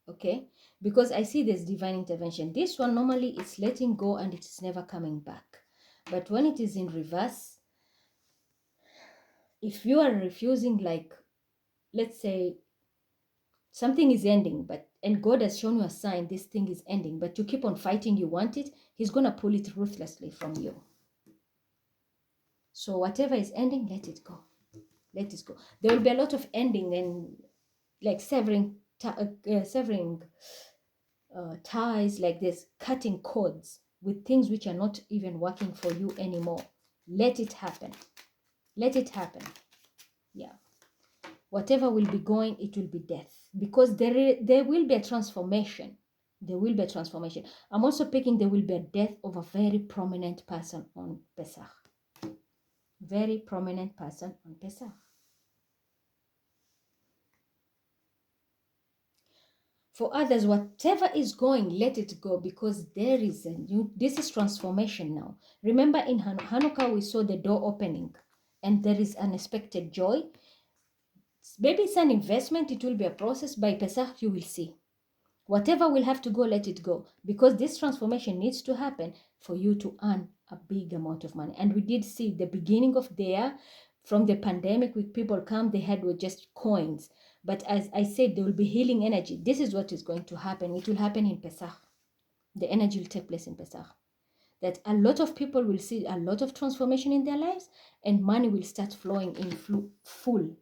Okay, because I see there's divine intervention. This one normally it's letting go and it's never coming back, but when it is in reverse, if you are refusing, like let's say something is ending, and God has shown you a sign this thing is ending, but you keep on fighting, you want it, he's gonna pull it ruthlessly from you. So whatever is ending, let it go. Let it go. There will be a lot of ending and like severing ties like this, cutting cords with things which are not even working for you anymore. Let it happen. Let it happen. Yeah. Whatever will be going, it will be death. Because there will be a transformation. There will be a transformation. I'm also picking there will be a death of a very prominent person on Pesach. Very prominent person on Pesach. For others, whatever is going, let it go, because there is this is transformation now. Remember in Hanukkah, we saw the door opening and there is unexpected joy. Maybe it's an investment, it will be a process. By Pesach, you will see. Whatever will have to go, let it go, because this transformation needs to happen for you to earn a big amount of money. And we did see the beginning of the year, from the pandemic, with people come, they had with just coins. But as I said, there will be healing energy. This is what is going to happen. It will happen in Pesach. The energy will take place in Pesach. That a lot of people will see a lot of transformation in their lives, and money will start flowing in full.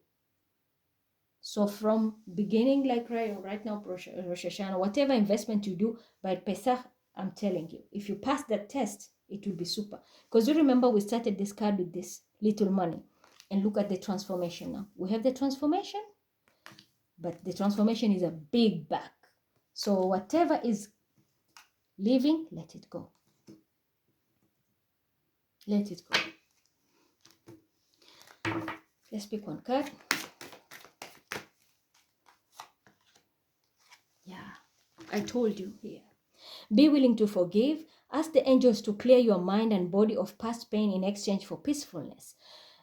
So from beginning, like right now, Rosh Hashanah, whatever investment you do, by Pesach, I'm telling you, if you pass that test, it will be super. Because you remember we started this card with this little money. And look at the transformation now. We have the transformation, but the transformation is a big back. So whatever is leaving, let it go. Let it go. Let's pick one card. Yeah, I told you here. Be willing to forgive. Ask the angels to clear your mind and body of past pain in exchange for peacefulness.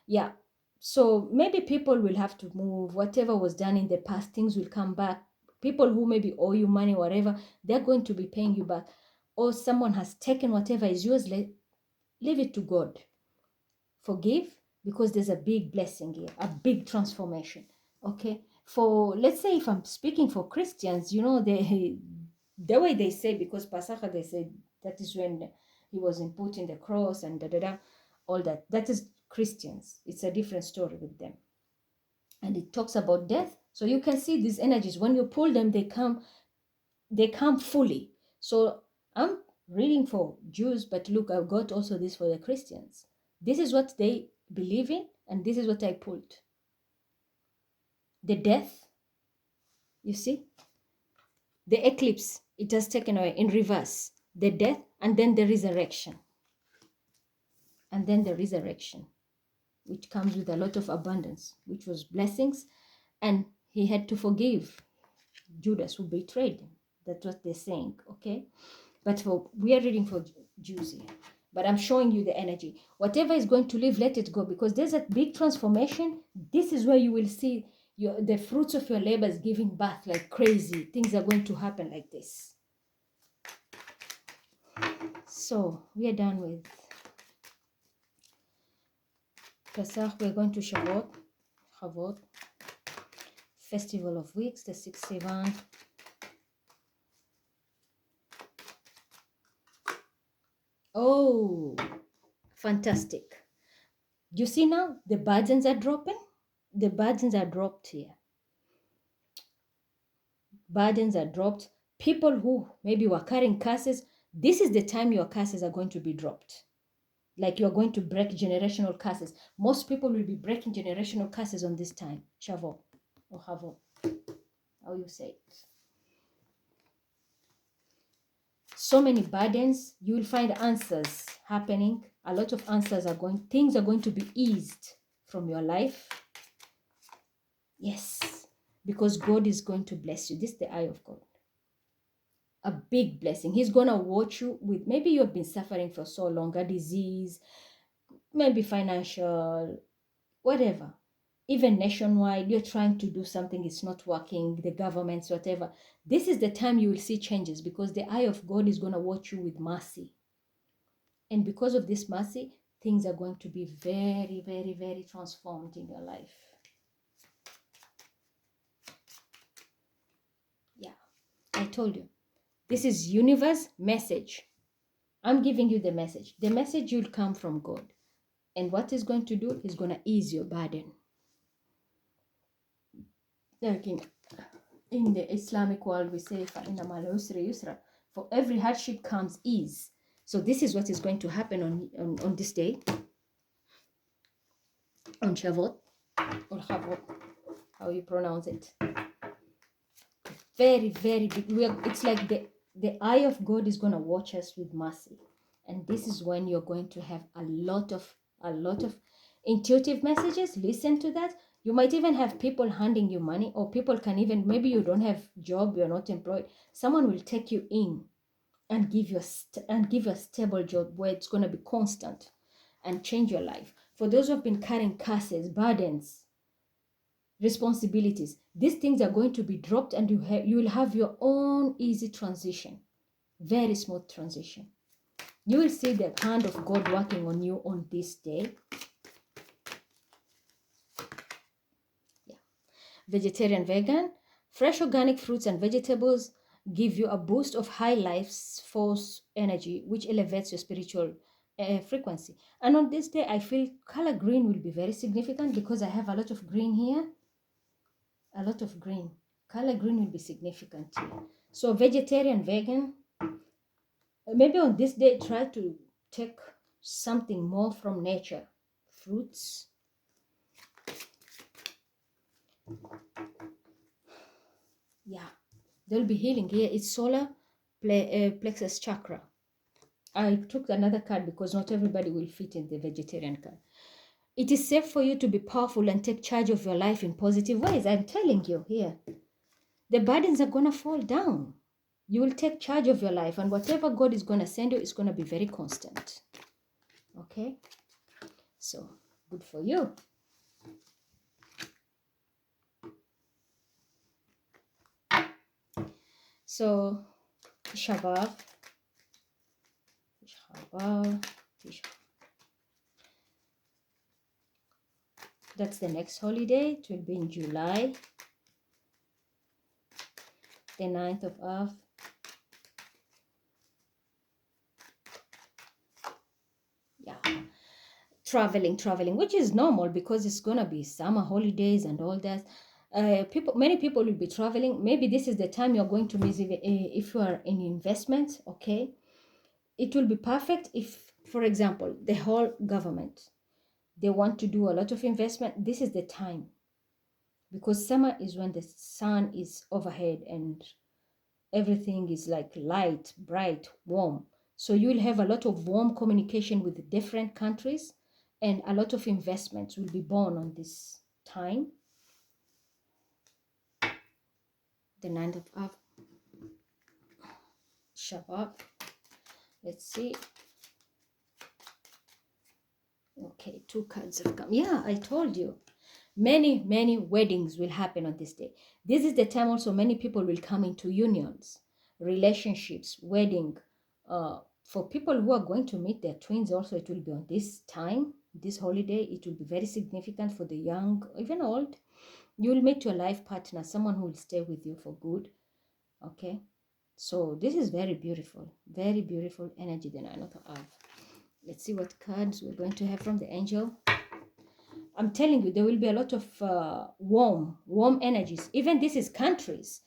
Yeah, so maybe people will have to move. Whatever was done in the past, things will come back. People who maybe owe you money, whatever, they're going to be paying you back. Or someone has taken whatever is yours, leave it to God. Forgive, because there's a big blessing here, a big transformation. Okay, for, let's say, if I'm speaking for Christians, you know, the way they say, because Passover, they say that is when he was put in the cross and all that. That is Christians. It's a different story with them. And it talks about death. So you can see these energies, when you pull them, they come fully. So I'm reading for Jews, but look, I've got also this for the Christians. This is what they believe in, and this is what I pulled. The death, you see? The eclipse, it has taken away in reverse. The death, and then the resurrection. And then the resurrection, which comes with a lot of abundance, which was blessings. And he had to forgive Judas, who betrayed him. That's what they're saying, okay? But we are reading for Jews here. But I'm showing you the energy. Whatever is going to live, let it go, because there's a big transformation. This is where you will see the fruits of your labors giving birth like crazy. Things are going to happen like this. So we are done with Pesach. We're going to Shavuot, Festival of Weeks, the 6th Sivan. Oh, fantastic. You see now, the burdens are dropping. The burdens are dropped here. Burdens are dropped. People who maybe were carrying curses, this is the time your curses are going to be dropped. Like you're going to break generational curses. Most people will be breaking generational curses on this time. Shavuot or Havot, how you say it. So many burdens, you will find answers happening. A lot of answers things are going to be eased from your life. Yes, because God is going to bless you. This is the eye of God. A big blessing. He's going to watch you with, maybe you have been suffering for so long, a disease, maybe financial, whatever. Even nationwide, you're trying to do something, it's not working, the governments, whatever. This is the time you will see changes, because the eye of God is going to watch you with mercy. And because of this mercy, things are going to be very, very, very transformed in your life. Yeah, I told you. This is universe message. I'm giving you the message. The message will come from God. And what he's going to do, he's going to ease your burden. Okay. in the Islamic world, we say, فَإِنَّ مَعَ الْعُسْرِ يُسْرًا. For every hardship comes ease. So this is what is going to happen on this day, on Shavuot, or Shavuot, how you pronounce it. Very, very big. It's like the eye of God is going to watch us with mercy. And this is when you're going to have a lot of intuitive messages. Listen to that. You might even have people handing you money, or people can even, maybe you don't have job, you're not employed. Someone will take you in and give you a stable job where it's going to be constant and change your life. For those who have been carrying curses, burdens, responsibilities, these things are going to be dropped, and you will have your own easy transition, very smooth transition. You will see the hand of God working on you on this day. Yeah. Vegetarian, vegan, fresh organic fruits and vegetables give you a boost of high life force energy, which elevates your spiritual frequency. And on this day, I feel color green will be very significant because I have a lot of green here. A lot of green. Color green will be significant here. So vegetarian, vegan, maybe on this day, try to take something more from nature. Fruits. Yeah, there'll be healing here. It's solar plexus chakra. I took another card because not everybody will fit in the vegetarian card. It is safe for you to be powerful and take charge of your life in positive ways. I'm telling you here. The burdens are going to fall down. You will take charge of your life, and whatever God is going to send you is going to be very constant. Okay? So, good for you. So, Shabbat. That's the next holiday. It will be in July. The 9th of Av. Yeah. Traveling, which is normal because it's gonna be summer holidays and all that. Many people will be traveling. Maybe this is the time you're going to miss if you are in investment. Okay, it will be perfect if, for example, the whole government, they want to do a lot of investment. This is the time, because summer is when the sun is overhead and everything is like light, bright, warm. So you will have a lot of warm communication with the different countries, and a lot of investments will be born on this time. The 9th of Av, Shabbat. Let's see. Okay, 2 cards have come. Yeah, I told you. Many weddings will happen on this day. This is the time also many people will come into unions, relationships, wedding. For people who are going to meet their twins also, it will be on this time, this holiday. It will be very significant for the young, even old. You will meet your life partner, someone who will stay with you for good. Okay, so this is very beautiful energy, the 9th of Av. Let's see what cards we're going to have from the angel. I'm telling you, there will be a lot of warm energies. Even this is countries,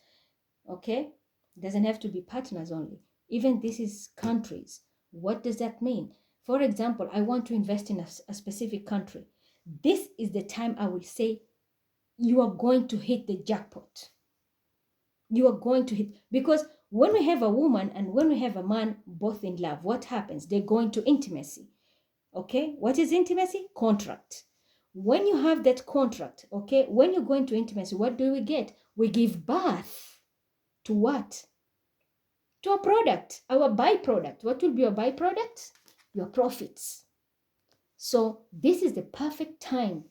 okay? It doesn't have to be partners only. Even this is countries. What does that mean? For example, I want to invest in a specific country. This is the time I will say you are going to hit the jackpot. You are going to hit, because when we have a woman and when we have a man both in love, what happens? They go into intimacy. Okay, what is intimacy? Contract. When you have that contract, okay, when you go into intimacy, what do we get? We give birth to what? To a product, our byproduct. What will be your byproduct? Your profits. So this is the perfect time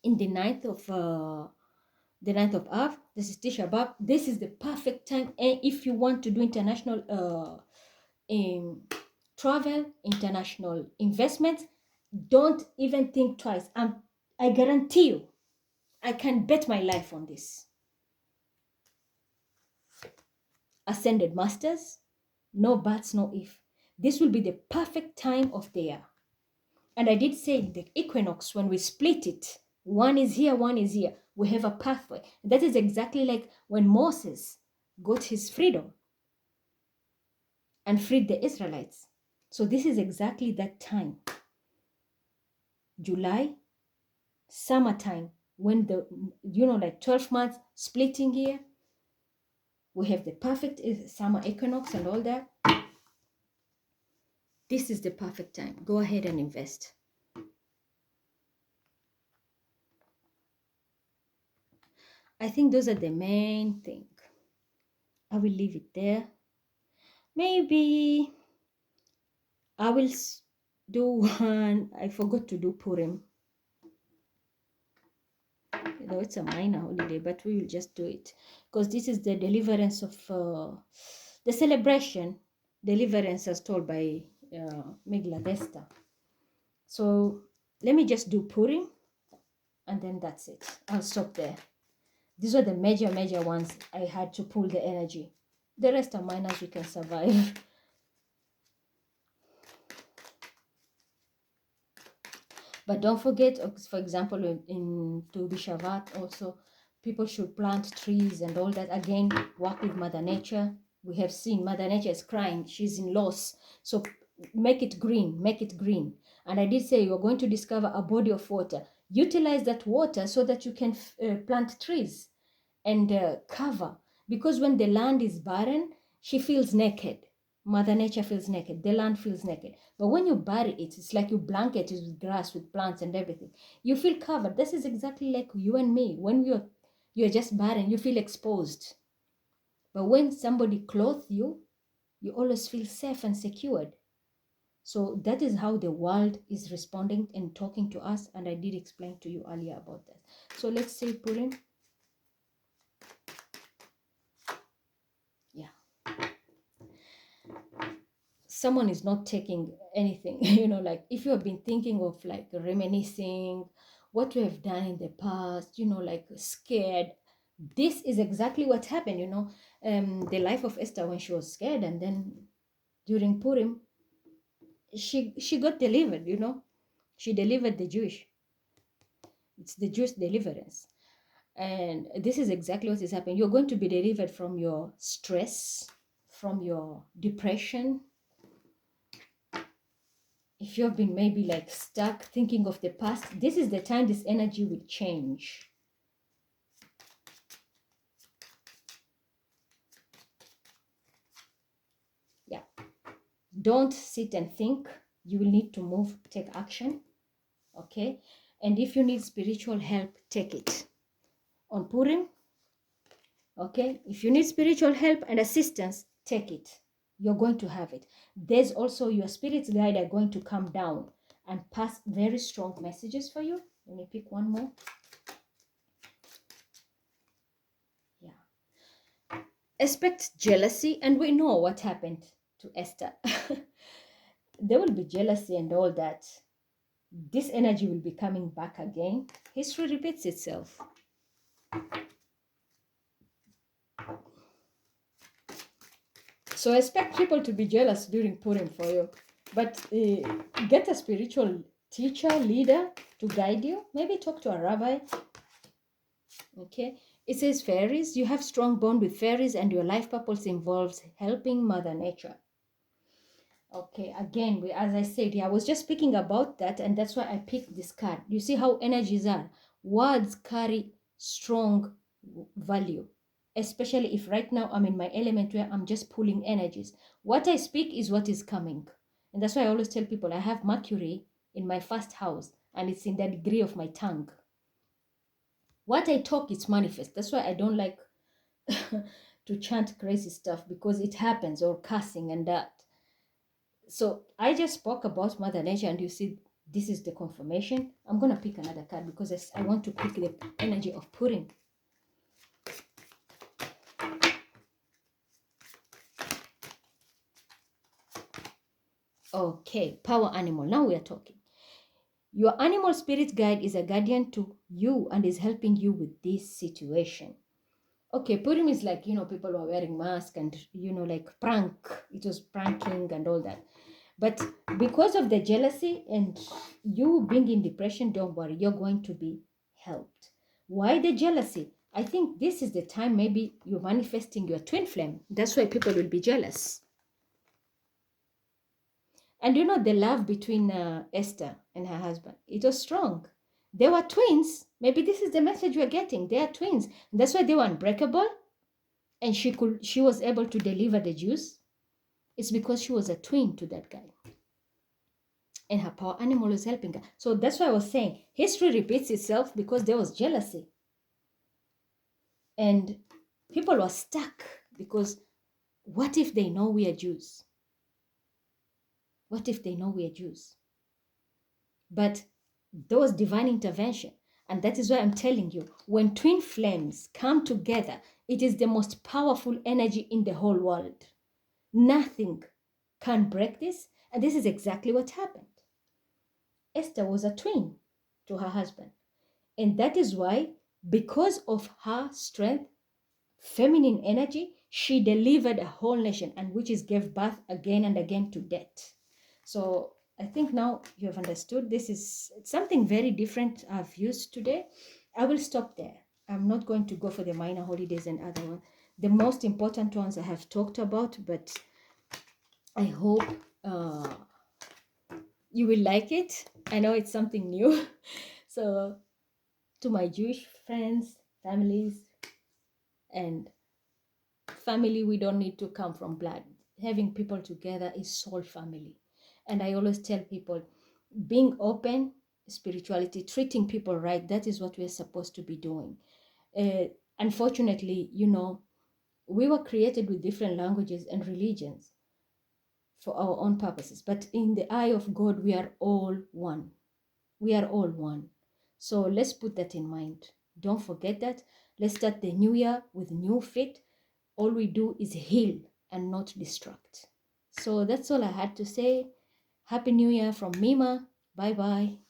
in the 9th of Av. This is Tisha B'Av. This is the perfect time, and if you want to do international travel, international investments, don't even think twice. I guarantee you, I can bet my life on this. Ascended masters, no buts, no if. This will be the perfect time of the year. And I did say the equinox, when we split it, One is here, one is here. We have a pathway. That is exactly like when Moses got his freedom and freed the Israelites. So this is exactly that time. July, summertime, when the, like 12 months splitting here. We have the perfect summer equinox and all that. This is the perfect time. Go ahead and invest. I think those are the main thing. I will leave it there. Maybe I will do one. I forgot to do Purim. It's a minor holiday, but we will just do it because this is the deliverance of the celebration, deliverance as told by Megladesta. So let me just do Purim and then that's it. I'll stop there. These are the major ones I had to pull the energy. The rest are minors, we can survive. But don't forget, for example, in Tu Bishavat also, people should plant trees and all that. Again, work with Mother Nature. We have seen Mother Nature is crying. She's in loss. So make it green, make it green. And I did say you're going to discover a body of water. Utilize that water so that you can plant trees and cover. Because when the land is barren, she feels naked. Mother Nature feels naked. The land feels naked. But when you bury it, it's like you blanket it with grass, with plants and everything. You feel covered. This is exactly like you and me. When you're just barren, you feel exposed. But when somebody clothes you, you always feel safe and secured. So that is how the world is responding and talking to us. And I did explain to you earlier about that. So let's say Purim. Yeah. Someone is not taking anything, like if you have been thinking of like reminiscing what you have done in the past, like scared, this is exactly what happened, the life of Esther when she was scared, and then during Purim, she got delivered, she delivered the Jewish. It's the Jewish deliverance. And this is exactly what is happening. You're going to be delivered from your stress, from your depression. If you've been maybe like stuck thinking of the past, this is the time this energy will change. Yeah. Don't sit and think. You will need to move, take action. Okay. And if you need spiritual help, take it. On Purim, okay, if you need spiritual help and assistance, take it. You're going to have it. There's also your spirit's guide are going to come down and pass very strong messages for you. Let me pick one more. Yeah. Expect jealousy, and we know what happened to Esther. There will be jealousy and all that. This energy will be coming back again. History repeats itself. So expect people to be jealous during Purim for you. But get a spiritual teacher, leader to guide you. Maybe talk to a rabbi. Okay. It says fairies. You have strong bond with fairies and your life purpose involves helping Mother Nature. Okay, again, as I said, I was just speaking about that, and that's why I picked this card. You see how energies are. Words carry strong value, especially if right now I'm in my element where I'm just pulling energies. What I speak is what is coming. And that's why I always tell people I have Mercury in my first house, and it's in the degree of my tongue. What I talk, it's manifest. That's why I don't like to chant crazy stuff, because it happens, or cursing and that. So I just spoke about Mother Nature, and you see, this is the confirmation. I'm going to pick another card because I want to pick the energy of Purim. Okay, power animal. Now we are talking. Your animal spirit guide is a guardian to you and is helping you with this situation. Okay, Purim is like, people were wearing masks and, like prank. It was pranking and all that. But because of the jealousy and you being in depression, don't worry, you're going to be helped. Why the jealousy? I think this is the time maybe you're manifesting your twin flame. That's why people will be jealous. And you know, the love between Esther and her husband, it was strong. They were twins. Maybe this is the message we're getting. They are twins. And that's why they were unbreakable. And she was able to deliver the Jews. It's because she was a twin to that guy. And her power animal was helping her. So that's why I was saying history repeats itself because there was jealousy. And people were stuck because what if they know we are Jews? What if they know we are Jews? But there was divine intervention. And that is why I'm telling you, when twin flames come together, it is the most powerful energy in the whole world. Nothing can break this. And this is exactly what happened. Esther was a twin to her husband. And that is why, because of her strength, feminine energy, she delivered a whole nation, and which is gave birth again and again to death. So I think now you have understood. This is something very different I've used today. I will stop there. I'm not going to go for the minor holidays and other ones. The most important ones I have talked about, but I hope you will like it. I know it's something new. So to my Jewish friends, families, and family, we don't need to come from blood. Having people together is soul family. And I always tell people, being open, spirituality, treating people right, that is what we're supposed to be doing. Unfortunately, you know, we were created with different languages and religions for our own purposes. But in the eye of God, we are all one. We are all one. So let's put that in mind. Don't forget that. Let's start the new year with new faith. All we do is heal and not destruct. So that's all I had to say. Happy New Year from Mima. Bye bye.